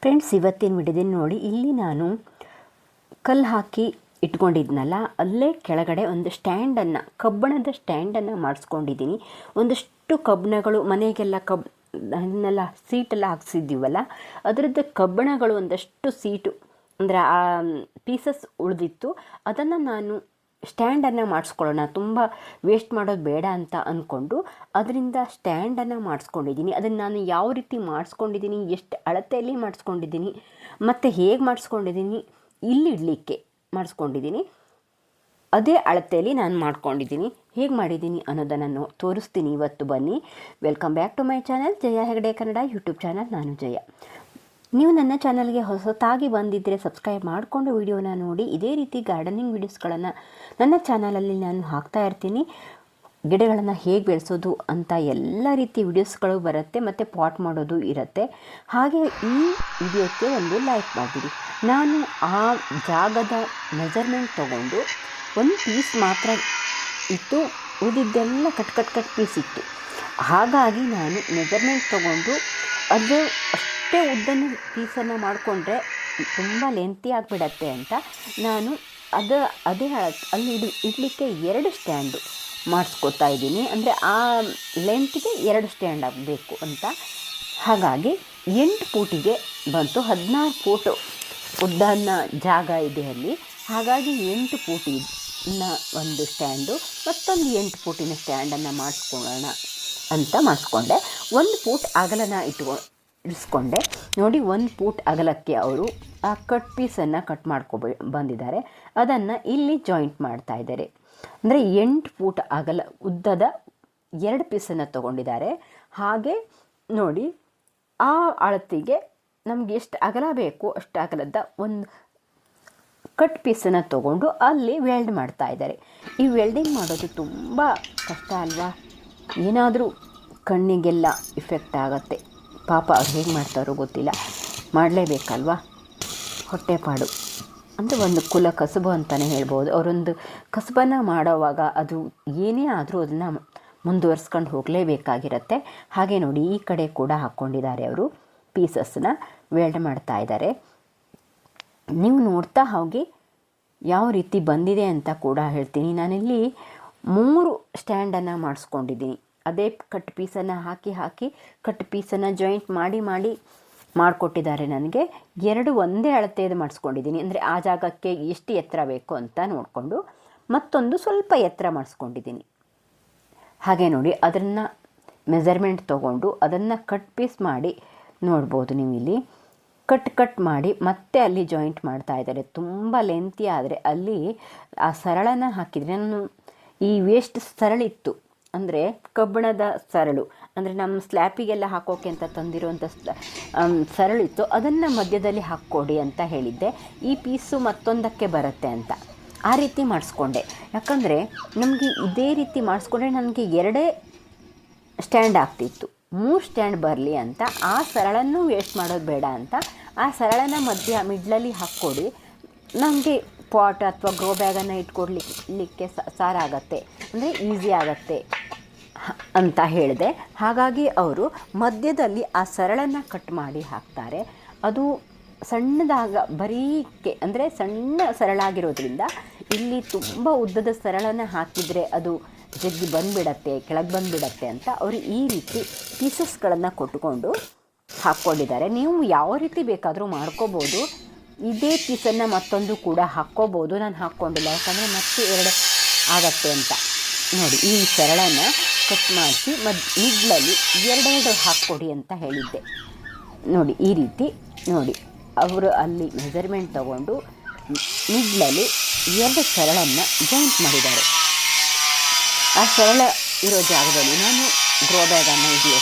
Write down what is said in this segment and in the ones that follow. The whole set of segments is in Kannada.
ಫ್ರೆಂಡ್ಸ್, ಇವತ್ತಿನ ವಿಡಿಯೋದಲ್ಲಿ ನೋಡಿ, ಇಲ್ಲಿ ನಾನು ಕಲ್ಲು ಹಾಕಿ ಇಟ್ಕೊಂಡಿದ್ನಲ್ಲ, ಅಲ್ಲೇ ಕೆಳಗಡೆ ಒಂದು ಸ್ಟ್ಯಾಂಡನ್ನು, ಕಬ್ಬಿಣದ ಸ್ಟ್ಯಾಂಡನ್ನು ಮಾಡಿಸ್ಕೊಂಡಿದ್ದೀನಿ. ಒಂದಷ್ಟು ಕಬ್ಬಿಣಗಳು ಮನೆಗೆಲ್ಲ ಅದನ್ನೆಲ್ಲ ಸೀಟೆಲ್ಲ ಹಾಕ್ಸಿದ್ದೀವಲ್ಲ, ಅದರದ್ದು ಕಬ್ಬಿಣಗಳು ಒಂದಷ್ಟು ಸೀಟು ಅಂದರೆ ಆ ಪೀಸಸ್ ಉಳಿದಿತ್ತು. ಅದನ್ನು ನಾನು ಸ್ಟ್ಯಾಂಡನ್ನು ಮಾಡಿಸ್ಕೊಳ್ಳೋಣ, ತುಂಬ ವೇಸ್ಟ್ ಮಾಡೋದು ಬೇಡ ಅಂತ ಅಂದ್ಕೊಂಡು ಅದರಿಂದ ಸ್ಟ್ಯಾಂಡನ್ನು ಮಾಡಿಸ್ಕೊಂಡಿದ್ದೀನಿ. ಅದನ್ನು ನಾನು ಯಾವ ರೀತಿ ಮಾಡಿಸ್ಕೊಂಡಿದ್ದೀನಿ, ಎಷ್ಟು ಅಳತೆಯಲ್ಲಿ ಮಾಡಿಸ್ಕೊಂಡಿದ್ದೀನಿ ಮತ್ತು ಹೇಗೆ ಮಾಡಿಸ್ಕೊಂಡಿದ್ದೀನಿ, ಇಲ್ಲಿ ಇಡಲಿಕ್ಕೆ ಮಾಡಿಸ್ಕೊಂಡಿದ್ದೀನಿ, ಅದೇ ಅಳತೆಯಲ್ಲಿ ನಾನು ಮಾಡ್ಕೊಂಡಿದ್ದೀನಿ. ಹೇಗೆ ಮಾಡಿದ್ದೀನಿ ಅನ್ನೋದನ್ನು ತೋರಿಸ್ತೀನಿ ಇವತ್ತು. ಬನ್ನಿ, welcome back to my channel, Jaya Hegde Kannada YouTube channel. ನಾನು ಜಯ. ನೀವು ನನ್ನ ಚಾನಲ್ಗೆ ಹೊಸತಾಗಿ ಬಂದಿದ್ದರೆ ಸಬ್ಸ್ಕ್ರೈಬ್ ಮಾಡಿಕೊಂಡು ವಿಡಿಯೋನ ನೋಡಿ. ಇದೇ ರೀತಿ ಗಾರ್ಡನಿಂಗ್ ವೀಡಿಯೋಸ್ಗಳನ್ನು ನನ್ನ ಚಾನಲಲ್ಲಿ ನಾನು ಹಾಕ್ತಾ ಇರ್ತೀನಿ. ಗಿಡಗಳನ್ನು ಹೇಗೆ ಬೆಳೆಸೋದು ಅಂತ ಎಲ್ಲ ರೀತಿ ವಿಡಿಯೋಸ್ಗಳು ಬರುತ್ತೆ, ಮತ್ತು ಪಾಟ್ ಮಾಡೋದು ಇರುತ್ತೆ. ಹಾಗೆ ಈ ವಿಡಿಯೋಕ್ಕೆ ಒಂದು ಲೈಕ್ ಮಾಡಿಬಿಡಿ. ನಾನು ಆ ಜಾಗದ ಮೆಜರ್ಮೆಂಟ್ ತೊಗೊಂಡು ಒಂದು ಪೀಸ್ ಮಾತ್ರ ಇತ್ತು, ಉಳಿದಿದ್ದೆಲ್ಲ ಕಟ್ ಪೀಸ್ ಇತ್ತು. ಹಾಗಾಗಿ ನಾನು ಮೆಜರ್ಮೆಂಟ್ ತೊಗೊಂಡು ಅದು ಅಷ್ಟೇ ಉದ್ದನ ಪೀಸನ್ನು ಮಾಡಿಕೊಂಡ್ರೆ ತುಂಬ ಲೆಂತಿ ಆಗಿಬಿಡತ್ತೆ ಅಂತ ನಾನು ಅದೇ ಅಲ್ಲಿ ಇಡಲಿಕ್ಕೆ 2 ಸ್ಟ್ಯಾಂಡು ಮಾಡಿಸ್ಕೊತಾ ಇದ್ದೀನಿ. ಅಂದರೆ ಆ ಲೆಂತ್ಗೆ 2 ಸ್ಟ್ಯಾಂಡ್ ಆಗಬೇಕು ಅಂತ. ಹಾಗಾಗಿ 8 ಫೂಟಿಗೆ ಬಂತು. 16 ಫೂಟು ಉದ್ದನ ಜಾಗ ಇದೆ ಅಲ್ಲಿ. ಹಾಗಾಗಿ 8 ಫೂಟಿನ ಒಂದು ಸ್ಟ್ಯಾಂಡು, ಮತ್ತೊಂದು 8 ಫೂಟಿನ ಸ್ಟ್ಯಾಂಡನ್ನು ಮಾಡಿಸ್ಕೊಳ್ಳೋಣ ಅಂತ ಮಾಡಿಸ್ಕೊಂಡೆ. 1 ಫೂಟ್ ಅಗಲನ ಇರಿಸ್ಕೊಂಡೆ. ನೋಡಿ, 1 ಫೂಟ್ ಅಗಲಕ್ಕೆ ಅವರು ಆ ಕಟ್ ಪೀಸನ್ನು ಕಟ್ ಬಂದಿದ್ದಾರೆ. ಅದನ್ನು ಇಲ್ಲಿ ಜಾಯಿಂಟ್ ಮಾಡ್ತಾ ಇದ್ದಾರೆ. ಅಂದರೆ 8 ಫೂಟ್ ಅಗಲ ಉದ್ದದ 2 ಪೀಸನ್ನು ತೊಗೊಂಡಿದ್ದಾರೆ. ಹಾಗೆ ನೋಡಿ, ಆ ಅಳತೆಗೆ ನಮಗೆ ಎಷ್ಟು ಅಗಲ ಬೇಕು ಅಷ್ಟು ಅಗಲದ ಒಂದು ಕಟ್ ಪೀಸನ್ನು ತೊಗೊಂಡು ಅಲ್ಲಿ ವೆಲ್ಡ್ ಮಾಡ್ತಾ ಇದ್ದಾರೆ. ಈ ವೆಲ್ಡಿಂಗ್ ಮಾಡೋದು ತುಂಬ ಕಷ್ಟ ಅಲ್ವಾ? ಏನಾದರೂ ಕಣ್ಣಿಗೆಲ್ಲ ಇಫೆಕ್ಟ್ ಆಗುತ್ತೆ. ಪಾಪ ಅವ್ರು ಹೇಗೆ ಮಾಡ್ತಾರೋ ಗೊತ್ತಿಲ್ಲ, ಮಾಡಲೇಬೇಕಲ್ವಾ? ಹೊಟ್ಟೆಪಾಡು ಅಂದರೆ ಒಂದು ಕುಲ ಕಸುಬು ಅಂತಲೇ ಹೇಳ್ಬೋದು. ಅವರೊಂದು ಕಸುಬನ್ನು ಮಾಡೋವಾಗ ಅದು ಏನೇ ಆದರೂ ಅದನ್ನು ಮುಂದುವರ್ಸ್ಕೊಂಡು ಹೋಗಲೇಬೇಕಾಗಿರುತ್ತೆ. ಹಾಗೆ ನೋಡಿ, ಈ ಕಡೆ ಕೂಡ ಹಾಕ್ಕೊಂಡಿದ್ದಾರೆ ಅವರು ಪೀಸಸ್ನ ವೆಲ್ಡ್ ಮಾಡ್ತಾ ಇದ್ದಾರೆ. ನೀವು ನೋಡ್ತಾ ಹೋಗಿ ಯಾವ ರೀತಿ ಬಂದಿದೆ ಅಂತ ಕೂಡ ಹೇಳ್ತೀನಿ. ನಾನಿಲ್ಲಿ 3 ಸ್ಟ್ಯಾಂಡನ್ನು ಮಾಡಿಸ್ಕೊಂಡಿದ್ದೀನಿ. ಅದೇ ಕಟ್ ಪೀಸನ್ನು ಹಾಕಿ ಕಟ್ ಪೀಸನ್ನು ಜಾಯಿಂಟ್ ಮಾಡಿ ಮಾಡಿಕೊಟ್ಟಿದ್ದಾರೆ ನನಗೆ. 2 ಒಂದೇ ಅಳತೆದು ಮಾಡಿಸ್ಕೊಂಡಿದ್ದೀನಿ. ಅಂದರೆ ಆ ಜಾಗಕ್ಕೆ ಎಷ್ಟು ಎತ್ತರ ಬೇಕು ಅಂತ ನೋಡಿಕೊಂಡು ಮತ್ತೊಂದು ಸ್ವಲ್ಪ ಎತ್ತರ ಮಾಡಿಸ್ಕೊಂಡಿದ್ದೀನಿ. ಹಾಗೆ ನೋಡಿ, ಅದನ್ನು ಮೆಜರ್ಮೆಂಟ್ ತೊಗೊಂಡು ಅದನ್ನು ಕಟ್ ಪೀಸ್ ಮಾಡಿ ನೋಡ್ಬೋದು ನೀವು. ಇಲ್ಲಿ ಕಟ್ ಮಾಡಿ ಮತ್ತೆ ಅಲ್ಲಿ ಜಾಯಿಂಟ್ ಮಾಡ್ತಾ ಇದ್ದಾರೆ. ತುಂಬ ಲೆಂತಿ ಆದರೆ ಅಲ್ಲಿ ಆ ಸರಳನ್ನು ಹಾಕಿದರೆ, ನಾನು ಈ ವೇಸ್ಟ್ ಸರಳಿತ್ತು ಅಂದರೆ ಕಬ್ಬಿಣದ ಸರಳು, ಅಂದರೆ ನಮ್ಮ ಸ್ಲ್ಯಾಪಿಗೆಲ್ಲ ಹಾಕೋಕೆ ಅಂತ ತಂದಿರುವಂಥ ಸರಳಿತ್ತು, ಅದನ್ನು ಮಧ್ಯದಲ್ಲಿ ಹಾಕ್ಕೊಡಿ ಅಂತ ಹೇಳಿದ್ದೆ. ಈ ಪೀಸು ಮತ್ತೊಂದಕ್ಕೆ ಬರುತ್ತೆ ಅಂತ ಆ ರೀತಿ ಮಾಡಿಸ್ಕೊಂಡೆ. ಯಾಕಂದರೆ ನಮಗೆ ಇದೇ ರೀತಿ ಮಾಡಿಸ್ಕೊಂಡ್ರೆ ನನಗೆ 2 ಸ್ಟ್ಯಾಂಡ್ ಆಗ್ತಿತ್ತು. 3 ಸ್ಟ್ಯಾಂಡ್ ಬರಲಿ ಅಂತ, ಆ ಸರಳನ್ನು ವೇಸ್ಟ್ ಮಾಡೋದು ಬೇಡ ಅಂತ ಆ ಸರಳನ ಮಿಡ್ಲಲ್ಲಿ ಹಾಕ್ಕೊಡಿ. ನಮಗೆ ಪಾಟ್ ಅಥವಾ ಗ್ರೋ ಬ್ಯಾಗನ್ನು ಇಟ್ಕೊಡ್ಲಿಕ್ಕೆ ಸಾರಾಗತ್ತೆ, ಅಂದರೆ ಈಸಿ ಆಗತ್ತೆ ಅಂತ ಹೇಳಿದೆ. ಹಾಗಾಗಿ ಅವರು ಮಧ್ಯದಲ್ಲಿ ಆ ಸರಳನ್ನು ಕಟ್ ಮಾಡಿ ಹಾಕ್ತಾರೆ. ಅದು ಸಣ್ಣದಾಗ ಬರೀಕೆ ಅಂದರೆ ಸಣ್ಣ ಸರಳಾಗಿರೋದ್ರಿಂದ ಇಲ್ಲಿ ತುಂಬ ಉದ್ದದ ಸರಳನ್ನು ಹಾಕಿದರೆ ಅದು ಜಗ್ಗಿ ಬಂದುಬಿಡತ್ತೆ, ಕೆಳಗೆ ಬಂದುಬಿಡತ್ತೆ ಅಂತ ಅವರು ಈ ರೀತಿ ಪೀಸಸ್ಗಳನ್ನು ಕೊಟ್ಕೊಂಡು ಹಾಕ್ಕೊಂಡಿದ್ದಾರೆ. ನೀವು ಯಾವ ರೀತಿ ಬೇಕಾದರೂ ಮಾಡ್ಕೋಬೋದು. ಇದೇ ಪೀಸನ್ನು ಮತ್ತೊಂದು ಕೂಡ ಹಾಕ್ಕೋಬೋದು. ನಾನು ಹಾಕ್ಕೊಂಡಿಲ್ಲ, ಯಾಕಂದರೆ ಮತ್ತೆ 2 ಆಗತ್ತೆ ಅಂತ. ನೋಡಿ, ಈ ಸರಳನ ಕಟ್ ಮಾಡಿಸಿ ಮಿಡ್ಲಲ್ಲಿ 2 ಹಾಕ್ಕೊಡಿ ಅಂತ ಹೇಳಿದ್ದೆ. ನೋಡಿ, ಈ ರೀತಿ ನೋಡಿ, ಅವರು ಅಲ್ಲಿ ಮೆಜರ್ಮೆಂಟ್ ತೊಗೊಂಡು ಮಿಡ್ಲಲ್ಲಿ 2 ಸರಳನ್ನು ಜಾಯಿಂಟ್ ಮಾಡಿದ್ದಾರೆ. ಆ ಸರಳ ಇರೋ ಜಾಗದಲ್ಲಿ ನಾನು ಗ್ರೋ ಬ್ಯಾಗನ್ನು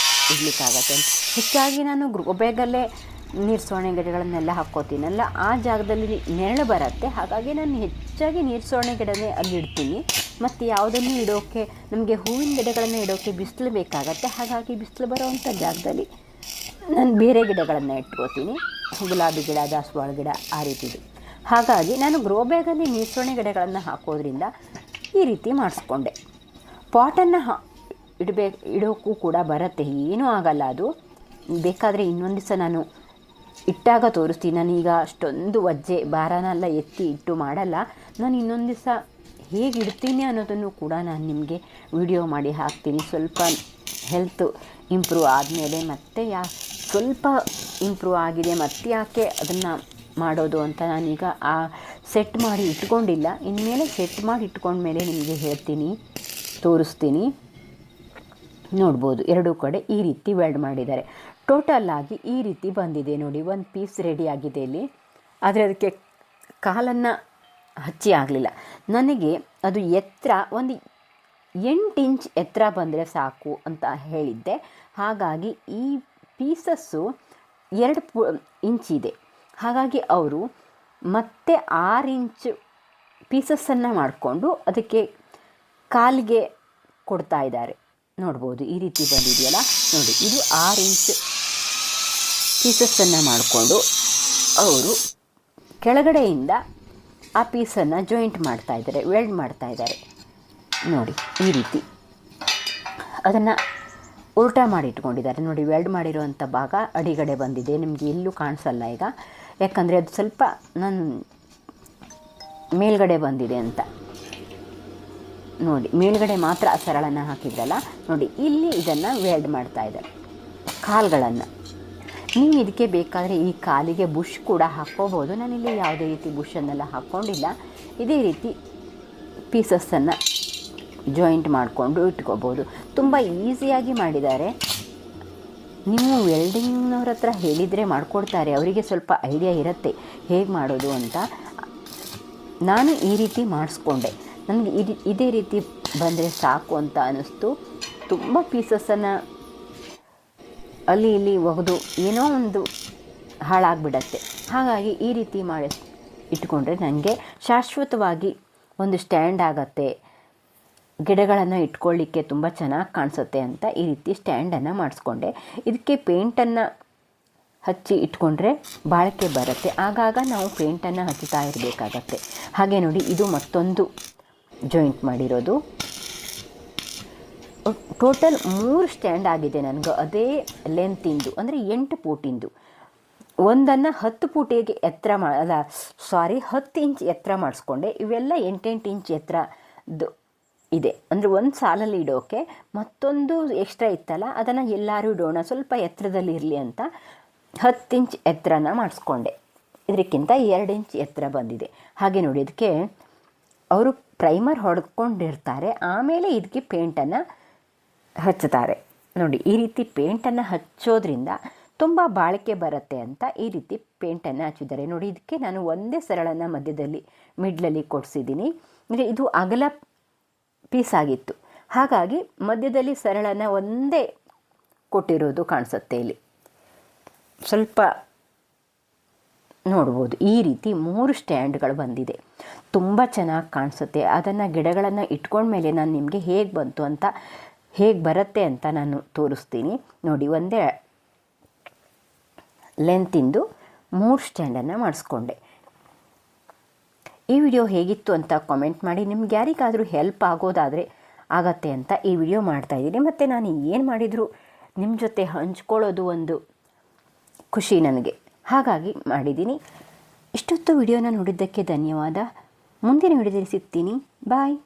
ಇಡಲಿಕ್ಕಾಗತ್ತೆ ಅಂತ ಹೆಚ್ಚಾಗಿ ನಾನು ಗ್ರೋ ಬ್ಯಾಗಲ್ಲೇ ನೀರ್ಸೋಣೆ ಗಿಡಗಳನ್ನೆಲ್ಲ ಹಾಕ್ಕೋತೀನಲ್ಲ, ಆ ಜಾಗದಲ್ಲಿ ನೆರಳು ಬರುತ್ತೆ. ಹಾಗಾಗಿ ನಾನು ಹೆಚ್ಚಾಗಿ ನೀರ್ಸೋಣೆ ಗಿಡನೇ ಅಲ್ಲಿ ಇಡ್ತೀನಿ. ಮತ್ತು ಯಾವುದನ್ನು ಇಡೋಕ್ಕೆ, ನಮಗೆ ಹೂವಿನ ಗಿಡಗಳನ್ನು ಇಡೋಕ್ಕೆ ಬಿಸಿಲು ಬೇಕಾಗತ್ತೆ. ಹಾಗಾಗಿ ಬಿಸಿಲು ಬರೋವಂಥ ಜಾಗದಲ್ಲಿ ನಾನು ಬೇರೆ ಗಿಡಗಳನ್ನು ಇಟ್ಕೋತೀನಿ. ಗುಲಾಬಿ ಗಿಡ, ದಾಸವಾಳ ಗಿಡ, ಆ ರೀತಿದು. ಹಾಗಾಗಿ ನಾನು ಗ್ರೋ ಬ್ಯಾಗಲ್ಲಿ ನೀರ್ಸೋಣೆ ಗಿಡಗಳನ್ನು ಹಾಕೋದ್ರಿಂದ ಈ ರೀತಿ ಮಾಡಿಸ್ಕೊಂಡೆ. ಪಾಟನ್ನು ಇಡೋಕ್ಕೂ ಕೂಡ ಬರುತ್ತೆ, ಏನೂ ಆಗಲ್ಲ. ಅದು ಬೇಕಾದರೆ ಇನ್ನೊಂದು ದಿವಸ ನಾನು ಇಟ್ಟಾಗ ತೋರಿಸ್ತೀನಿ. ನಾನೀಗ ಅಷ್ಟೊಂದು ವಜ್ಜೆ ಭಾರನೆಲ್ಲ ಎತ್ತಿ ಇಟ್ಟು ಮಾಡಲ್ಲ. ನಾನು ಇನ್ನೊಂದು ದಿವಸ ಹೇಗೆ ಇಡ್ತೀನಿ ಅನ್ನೋದನ್ನು ಕೂಡ ನಾನು ನಿಮಗೆ ವಿಡಿಯೋ ಮಾಡಿ ಹಾಕ್ತೀನಿ. ಸ್ವಲ್ಪ ಹೆಲ್ತ್ ಇಂಪ್ರೂವ್ ಆದಮೇಲೆ ಮತ್ತೆ ಸ್ವಲ್ಪ ಇಂಪ್ರೂವ್ ಆಗಿದೆ ಮತ್ತೆ ಯಾಕೆ ಅದನ್ನು ಮಾಡೋದು ಅಂತ ನಾನೀಗ ಸೆಟ್ ಮಾಡಿ ಇಟ್ಕೊಂಡಿಲ್ಲ. ಇನ್ಮೇಲೆ ಸೆಟ್ ಮಾಡಿ ಇಟ್ಕೊಂಡ್ಮೇಲೆ ನಿಮಗೆ ಹೇಳ್ತೀನಿ, ತೋರಿಸ್ತೀನಿ. ನೋಡ್ಬೋದು ಎರಡೂ ಕಡೆ ಈ ರೀತಿ ವೆಲ್ಡ್ ಮಾಡಿದ್ದಾರೆ. ಟೋಟಲ್ಲಾಗಿ ಈ ರೀತಿ ಬಂದಿದೆ ನೋಡಿ. ಒಂದು ಪೀಸ್ ರೆಡಿ ಆಗಿದೆ ಇಲ್ಲಿ. ಆದರೆ ಅದಕ್ಕೆ ಕಾಲನ್ನು ಹಚ್ಚಿ ಆಗಲಿಲ್ಲ ನನಗೆ. ಅದು ಎತ್ತರ ಒಂದು 8 ಇಂಚ್ ಎತ್ತರ ಬಂದರೆ ಸಾಕು ಅಂತ ಹೇಳಿದ್ದೆ. ಹಾಗಾಗಿ ಈ ಪೀಸಸ್ಸು 2 ಇಂಚ್ ಇದೆ. ಹಾಗಾಗಿ ಅವರು ಮತ್ತೆ 6 ಇಂಚ್ ಪೀಸಸ್ಸನ್ನು ಮಾಡಿಕೊಂಡು ಅದಕ್ಕೆ ಕಾಲಿಗೆ ಕೊಡ್ತಾ ಇದ್ದಾರೆ. ನೋಡ್ಬೋದು ಈ ರೀತಿ ಬಂದಿದೆಯಲ್ಲ ನೋಡಿ. ಇದು 6 ಇಂಚ್ ಪೀಸಸ್ಸನ್ನು ಮಾಡಿಕೊಂಡು ಅವರು ಕೆಳಗಡೆಯಿಂದ ಆ ಪೀಸನ್ನು ಜಾಯಿಂಟ್ ಮಾಡ್ತಾಯಿದ್ದಾರೆ, ವೆಲ್ಡ್ ಮಾಡ್ತಾಯಿದ್ದಾರೆ ನೋಡಿ. ಈ ರೀತಿ ಅದನ್ನು ಉಲ್ಟಾ ಮಾಡಿ ಇಟ್ಕೊಂಡಿದ್ದಾರೆ ನೋಡಿ. ವೆಲ್ಡ್ ಮಾಡಿರೋವಂಥ ಭಾಗ ಅಡಿಗಡೆ ಬಂದಿದೆ. ನಿಮಗೆ ಎಲ್ಲೂ ಕಾಣಿಸಲ್ಲ ಈಗ, ಯಾಕಂದರೆ ಅದು ಸ್ವಲ್ಪ ನಾನು ಮೇಲ್ಗಡೆ ಬಂದಿದೆ ಅಂತ ನೋಡಿ. ಮೇಲ್ಗಡೆ ಮಾತ್ರ ಸರಳನ್ನು ಹಾಕಿದ್ದಲ್ಲ ನೋಡಿ. ಇಲ್ಲಿ ಇದನ್ನು ವೆಲ್ಡ್ ಮಾಡ್ತಾ ಇದ್ದಾರೆ ಕಾಲುಗಳನ್ನು. ನೀವು ಇದಕ್ಕೆ ಬೇಕಾದರೆ ಈ ಕಾಲಿಗೆ ಬುಷ್ ಕೂಡ ಹಾಕ್ಕೋಬೋದು. ನಾನಿಲ್ಲಿ ಯಾವುದೇ ರೀತಿ ಬುಷನ್ನೆಲ್ಲ ಹಾಕ್ಕೊಂಡಿಲ್ಲ. ಇದೇ ರೀತಿ ಪೀಸಸ್ಸನ್ನು ಜಾಯಿಂಟ್ ಮಾಡಿಕೊಂಡು ಇಟ್ಕೋಬೋದು. ತುಂಬ ಈಸಿಯಾಗಿ ಮಾಡಿದ್ದಾರೆ. ನೀವು ವೆಲ್ಡಿಂಗ್ನವ್ರ ಹತ್ರ ಹೇಳಿದರೆ ಮಾಡಿಕೊಡ್ತಾರೆ. ಅವರಿಗೆ ಸ್ವಲ್ಪ ಐಡಿಯಾ ಇರುತ್ತೆ ಹೇಗೆ ಮಾಡೋದು ಅಂತ. ನಾನು ಈ ರೀತಿ ಮಾಡಿಸ್ಕೊಂಡೆ. ನನಗೆ ಇದೇ ರೀತಿ ಬಂದರೆ ಸಾಕು ಅಂತ ಅನ್ನಿಸ್ತು. ತುಂಬ ಪೀಸಸ್ಸನ್ನು ಅಲ್ಲಿ ಇಲ್ಲಿ ಒಗೆದು ಏನೋ ಒಂದು ಹಾಳಾಗಿಬಿಡತ್ತೆ. ಹಾಗಾಗಿ ಈ ರೀತಿ ಮಾಡಿ ಇಟ್ಕೊಂಡ್ರೆ ನನಗೆ ಶಾಶ್ವತವಾಗಿ ಒಂದು ಸ್ಟ್ಯಾಂಡ್ ಆಗುತ್ತೆ, ಗಿಡಗಳನ್ನು ಇಟ್ಕೊಳ್ಳಿಕ್ಕೆ ತುಂಬ ಚೆನ್ನಾಗಿ ಕಾಣಿಸುತ್ತೆ ಅಂತ ಈ ರೀತಿ ಸ್ಟ್ಯಾಂಡನ್ನು ಮಾಡಿಸ್ಕೊಂಡೆ. ಇದಕ್ಕೆ ಪೇಂಟನ್ನು ಹಚ್ಚಿ ಇಟ್ಕೊಂಡ್ರೆ ಬಾಳಿಕೆ ಬರುತ್ತೆ. ಆಗಾಗ ನಾವು ಪೇಂಟನ್ನು ಹಚ್ಚುತ್ತಾ ಇರಬೇಕಾಗತ್ತೆ. ಹಾಗೆ ನೋಡಿ, ಇದು ಮತ್ತೊಂದು ಜಾಯಿಂಟ್ ಮಾಡಿರೋದು. ಟೋಟಲ್ 3 ಸ್ಟ್ಯಾಂಡ್ ಆಗಿದೆ ನನಗೆ ಅದೇ ಲೆಂತಿಂದು, ಅಂದರೆ 8 ಫೂಟಿಂದು. ಒಂದನ್ನು 10 ಫೂಟಿಗೆ ಎತ್ತರ 10 ಇಂಚ್ ಎತ್ತರ ಮಾಡಿಸ್ಕೊಂಡೆ. ಇವೆಲ್ಲ 8 ಇಂಚ್ ಎತ್ತರದ್ದು ಇದೆ. ಅಂದರೆ ಒಂದು ಸಾಲಲ್ಲಿ ಇಡೋಕ್ಕೆ ಮತ್ತೊಂದು ಎಕ್ಸ್ಟ್ರಾ ಇತ್ತಲ್ಲ, ಅದನ್ನು ಎಲ್ಲರೂ ಇಡೋಣ ಸ್ವಲ್ಪ ಎತ್ತರದಲ್ಲಿ ಇರಲಿ ಅಂತ 10 ಇಂಚ್ ಎತ್ತರನ ಮಾಡಿಸ್ಕೊಂಡೆ. ಇದಕ್ಕಿಂತ 2 ಇಂಚ್ ಎತ್ತರ ಬಂದಿದೆ. ಹಾಗೆ ನೋಡಿ, ಇದಕ್ಕೆ ಅವರು ಪ್ರೈಮರ್ ಹೊಡ್ಕೊಂಡಿರ್ತಾರೆ, ಆಮೇಲೆ ಇದಕ್ಕೆ ಪೇಂಟನ್ನು ಹಚ್ಚುತ್ತಾರೆ ನೋಡಿ. ಈ ರೀತಿ ಪೇಂಟನ್ನು ಹಚ್ಚೋದ್ರಿಂದ ತುಂಬ ಬಾಳಿಕೆ ಬರುತ್ತೆ ಅಂತ ಈ ರೀತಿ ಪೇಂಟನ್ನು ಹಚ್ಚಿದ್ದಾರೆ ನೋಡಿ. ಇದಕ್ಕೆ ನಾನು ಒಂದೇ ಸರಳನ್ನು ಮಧ್ಯದಲ್ಲಿ ಮಿಡ್ಲಲ್ಲಿ ಕೊಡಿಸಿದ್ದೀನಿ. ಅಂದರೆ ಇದು ಅಗಲ ಪೀಸ್ ಆಗಿತ್ತು, ಹಾಗಾಗಿ ಮಧ್ಯದಲ್ಲಿ ಸರಳನ್ನು ಒಂದೇ ಕೊಟ್ಟಿರೋದು ಕಾಣಿಸುತ್ತೆ ಇಲ್ಲಿ. ಸ್ವಲ್ಪ ನೋಡ್ಬೋದು ಈ ರೀತಿ 3 ಸ್ಟ್ಯಾಂಡ್ಗಳು ಬಂದಿದೆ. ತುಂಬ ಚೆನ್ನಾಗಿ ಕಾಣಿಸುತ್ತೆ. ಅದನ್ನು ಗಿಡಗಳನ್ನು ಇಟ್ಕೊಂಡ್ಮೇಲೆ ನಾನು ನಿಮಗೆ ಹೇಗೆ ಬಂತು ಅಂತ, ಹೇಗೆ ಬರುತ್ತೆ ಅಂತ ನಾನು ತೋರಿಸ್ತೀನಿ ನೋಡಿ. ಒಂದೇ ಲೆಂತಿಂದು 3 ಸ್ಟ್ಯಾಂಡನ್ನು ಮಾಡಿಸ್ಕೊಂಡೆ. ಈ ವಿಡಿಯೋ ಹೇಗಿತ್ತು ಅಂತ ಕಾಮೆಂಟ್ ಮಾಡಿ. ನಿಮ್ಗೆ ಯಾರಿಗಾದರೂ ಹೆಲ್ಪ್ ಆಗೋದಾದರೆ ಆಗತ್ತೆ ಅಂತ ಈ ವಿಡಿಯೋ ಮಾಡ್ತಾಯಿದ್ದೀನಿ. ಮತ್ತು ನಾನು ಏನು ಮಾಡಿದರೂ ನಿಮ್ಮ ಜೊತೆ ಹಂಚ್ಕೊಳ್ಳೋದು ಒಂದು ಖುಷಿ ನನಗೆ, ಹಾಗಾಗಿ ಮಾಡಿದ್ದೀನಿ. ಇಷ್ಟೊತ್ತು ವಿಡಿಯೋನ ನೋಡಿದ್ದಕ್ಕೆ ಧನ್ಯವಾದ. ಮುಂದಿನ ವಿಡಿಯೋದಲ್ಲಿ ಸಿಗ್ತೀನಿ. ಬಾಯ್.